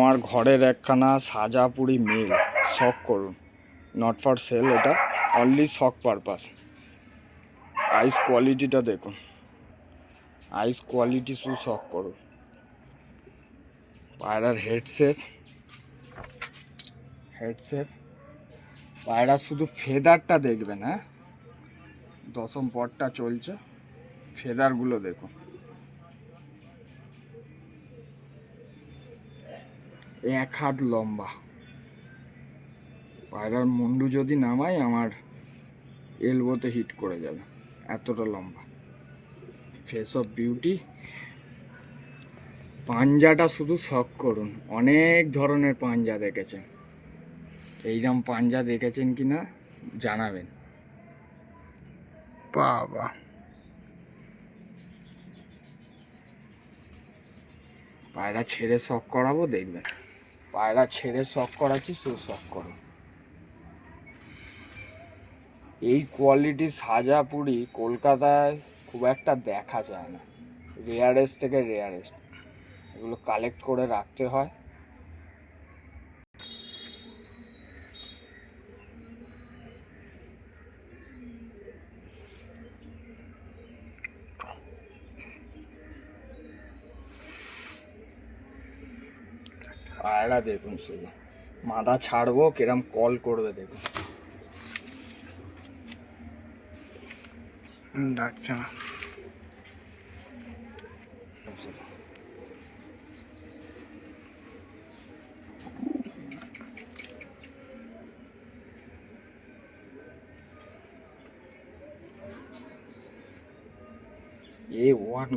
আমার ঘরের একখানা সাজাপুরি মিল শখ করুন, নট ফর সেল, এটা অনলি শখ পারপাস। আইস কোয়ালিটিটা দেখুন, আইস কোয়ালিটি শুধু শখ করুন। পায়রার হেডসেট পায়রার শুধু ফেদারটা দেখবেন। হ্যাঁ, দশম পটটা চলছে, ফেদারগুলো দেখুন। এক হাত লম্বা পায়রার মুন্ডু যদি নামাই আমার এলবোতে হিট করে যাবে, এতটা লম্বা। Face of beauty. পাঞ্জাটা শুধু শখ করুন, অনেক ধরনের পাঞ্জা দেখেছেন, এইরকম পাঞ্জা দেখেছেন কিনা জানাবেন। বাবা, পায়রা ছেড়ে শখ করাবো, দেখবেন। পায়রা ছেড়ে শখ করাচ্ছি, শুধু শখ করুন। এই কোয়ালিটির সাজাপুরি কলকাতায় খুব একটা দেখা যায় না, রেয়ারেস্ট থেকে রেয়ারেস্ট। এগুলো কালেক্ট করে রাখতে হয়। পায়রা দেখুন, শুধু মাথা ছাড়বো কিরম কল করবে দেখুন। ডাকছে না। A1